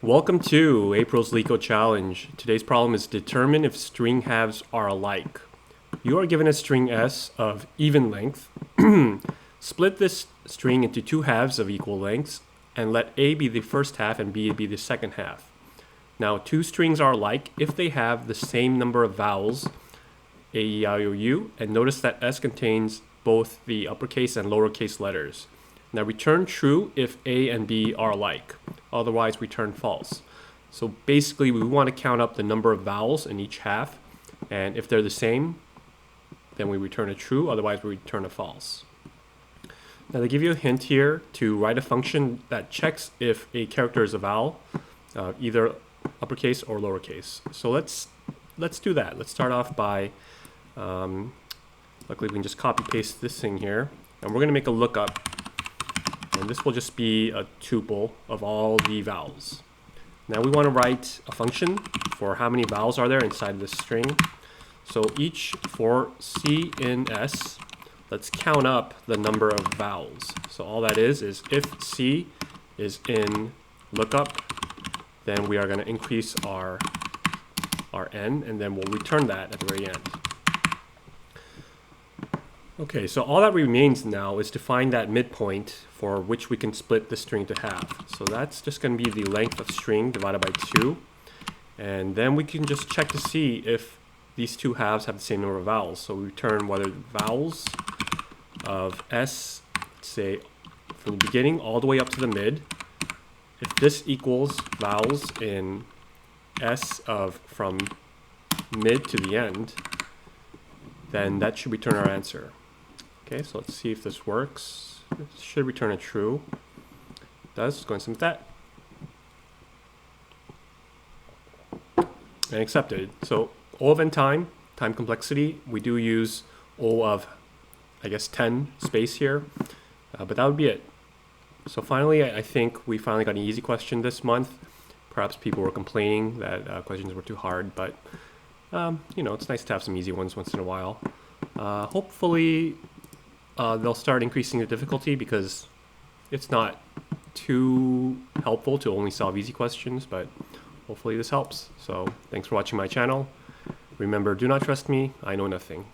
Welcome to April's Leetcode challenge. Today's problem is determine if string halves are alike. You are given a string S of even length. Split this string into two halves of equal lengths and let A be the first half and B be the second half. Now, two strings are alike if they have the same number of vowels, A, E, I, O, U, and notice that S contains both the uppercase and lowercase letters. Now return true if A and B are alike, otherwise return false. So basically we want to count up the number of vowels in each half, and if they're the same, then we return a true, otherwise we return a false. Now they give you a hint here to write a function that checks if a character is a vowel, either uppercase or lowercase. So let's do that. Let's start off by, luckily we can just copy paste this thing here, and we're going to make a lookup. And this will just be a tuple of all the vowels. Now we want to write a function for how many vowels are there inside this string. So for C in S, let's count up the number of vowels. So all that is if C is in lookup, then we are going to increase our n, and then we'll return that at the very end. Okay, so all that remains now is to find that midpoint for which we can split the string to half. So that's just going to be the length of string divided by 2. And then we can just check to see if these two halves have the same number of vowels. So we return whether the vowels of S, say from the beginning all the way up to the mid. If this equals vowels in S of from mid to the end, then that should return our answer. Okay, so let's see if this works. It should return a true. It does. Go and submit that. And accepted. So O of n time complexity, we do use O of, I guess, 10 space here. But that would be it. So finally, I think we finally got an easy question this month. Perhaps people were complaining that questions were too hard, but it's nice to have some easy ones once in a while. Hopefully, they'll start increasing the difficulty because it's not too helpful to only solve easy questions, but hopefully this helps. So thanks for watching my channel. Remember, do not trust me, I know nothing.